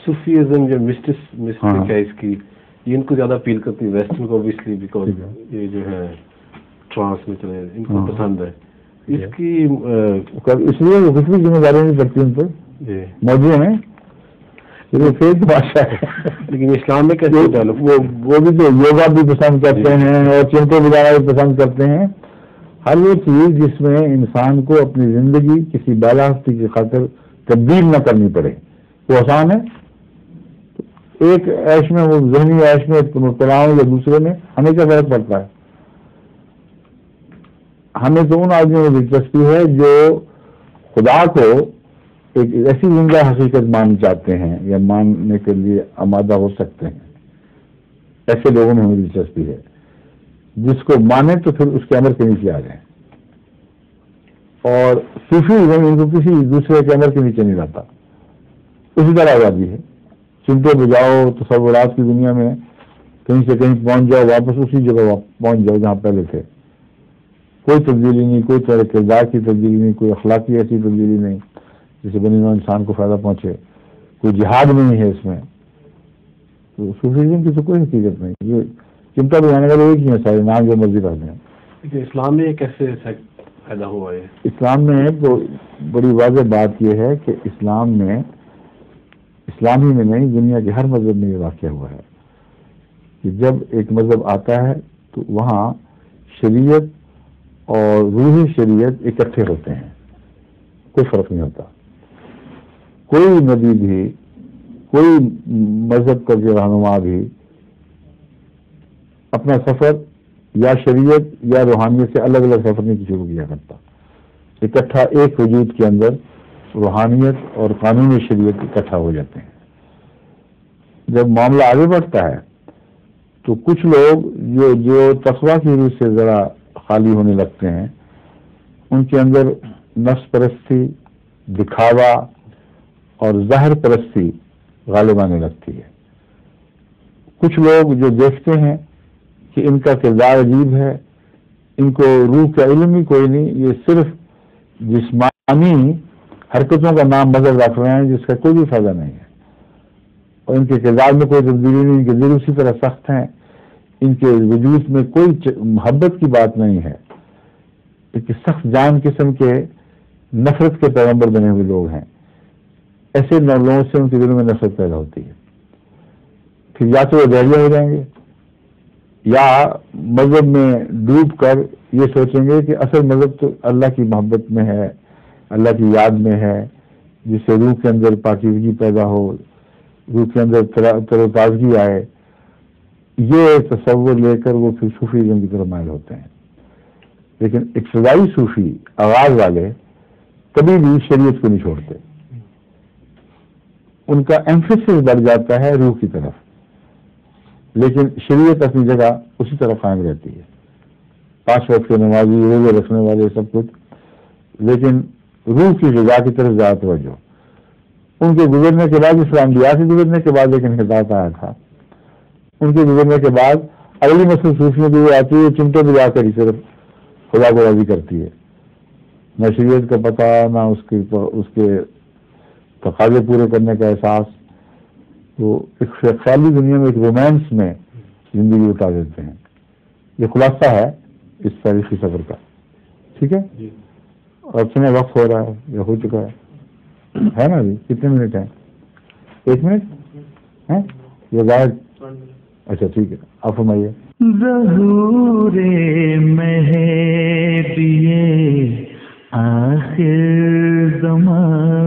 Sufism جو mystic ہے اس کی، یہ ان کو زیادہ اپیل کرتی ہے ویسٹرن کو اوبیسلی، بیکاز یہ جو ہے ٹرانس میں چلے ان کو پسند ہے اس کی، اس لیے وہ کچھ بھی ذمہ داری نہیں پڑتی ان پر. جی موضوع ہے فیک بادشاہ ہے. لیکن اسلام میں کیسے وہ بھی تو یوگا بھی پسند کرتے ہیں اور چمٹے بجانا بھی پسند کرتے ہیں. ہر وہ چیز جس میں انسان کو اپنی زندگی کسی بالا ہستی کی خاطر تبدیل نہ کرنی پڑے وہ آسان ہے. ایک عیش میں وہ ذہنی عیش میں مبتلا ہوں یا دوسرے میں ہمیں کیا فرق پڑتا ہے؟ ہمیں تو ان آدمیوں میں دلچسپی ہے جو خدا کو ایک ایسی زندہ حقیقت ماننا چاہتے ہیں یا ماننے کے لیے آمادہ ہو سکتے ہیں. ایسے لوگوں میں ہمیں دلچسپی ہے. جس کو مانے تو پھر اس کے امر کے نیچے آ جائیں. اور صوفی ان کو کسی دوسرے کے امر کے نیچے نہیں لاتا. اسی طرح آزادی ہے. چمٹے بجاؤ تصورات کی دنیا میں کہیں سے کہیں پہنچ جاؤ، واپس اسی جگہ پہنچ جاؤ جہاں پہلے تھے. کوئی تبدیلی نہیں، کوئی طرح کردار کی تبدیلی نہیں، کوئی اخلاقی ایسی تبدیلی نہیں جسے بنی نوع انسان کو فائدہ پہنچے. کوئی جہاد نہیں ہے اس میں. تو صوفیزم کی تو کوئی حقیقت نہیں. یہ چمٹا بجانے والے ایک ہی ہیں، سارے نام جو مرضی رکھ دیں. اسلام میں کیسے پیدا ہوا ہے؟ اسلام میں تو بڑی واضح بات یہ ہے کہ اسلام میں، اسلامی میں نہیں دنیا کے ہر مذہب میں یہ واقعہ ہوا ہے کہ جب ایک مذہب آتا ہے تو وہاں شریعت اور روحی شریعت اکٹھے ہوتے ہیں. کوئی فرق نہیں ہوتا. کوئی نبی بھی، کوئی مذہب کا جو رہنما بھی اپنا سفر یا شریعت یا روحانیت سے الگ الگ سفر نہیں شروع کیا کرتا. اکٹھا ایک وجود کے اندر روحانیت اور قانون شریعت اکٹھا ہو جاتے ہیں. جب معاملہ آگے بڑھتا ہے تو کچھ لوگ جو تقویٰ کی روح سے ذرا خالی ہونے لگتے ہیں، ان کے اندر نفس پرستی، دکھاوا اور ظاہر پرستی غالب آنے لگتی ہے. کچھ لوگ جو دیکھتے ہیں کہ ان کا کردار عجیب ہے، ان کو روح کا علم ہی کوئی نہیں، یہ صرف جسمانی حرکتوں کا نام مذہب رکھ رہے ہیں جس کا کوئی بھی فائدہ نہیں ہے، اور ان کے کردار میں کوئی تبدیلی نہیں، ان کے دل اسی طرح سخت ہیں، ان کے وجود میں کوئی محبت کی بات نہیں ہے. ایک سخت جان قسم کے نفرت کے پیغمبر بنے ہوئے لوگ ہیں. ایسے لوگوں سے ان کے دلوں میں نفرت پیدا ہوتی ہے. پھر یا تو وہ دہریہ ہو جائیں گے یا مذہب میں ڈوب کر یہ سوچیں گے کہ اصل مذہب تو اللہ کی محبت میں ہے، اللہ کی یاد میں ہے، جس سے روح کے اندر پاکیزگی پیدا ہو، روح کے اندر تر و تازگی آئے. یہ تصور لے کر وہ پھر صوفیزم کی طرف مائل ہوتے ہیں. لیکن ابتدائی صوفی آغاز والے کبھی بھی شریعت کو نہیں چھوڑتے. ان کا ایمفیسس بڑھ جاتا ہے روح کی طرف، لیکن شریعت اپنی جگہ اسی طرح قائم رہتی ہے. 5 وقت کے نمازی، روزے رکھنے والے سب کچھ، لیکن روح کی غذا کی طرف زیادہ توجہ. ان کے گزرنے کے بعد اسلام انبیاء سے گزرنے کے بعد لیکن ہدایت آیا تھا. ان کے گزرنے کے بعد اگلی نسل صوفیوں کی آتی ہے، چمٹے بجا کر ہی صرف خدا کو راضی کرتی ہے. نہ شریعت کا پتہ، نہ اس کے تقاضے پورے کرنے کا احساس. وہ ایک خیالی دنیا میں، ایک رومانس میں زندگی بتا دیتے ہیں. یہ خلاصہ ہے اس تاریخی سفر کا. ٹھیک ہے، اور سنے وقت ہو رہا ہے یا ہو چکا ہے نا جی؟ کتنے منٹ ہیں؟ 1 منٹ ہے یہ ظاہر؟ اچھا ٹھیک ہے، آپ فرمائیے. ظہور مہدی آخر زمان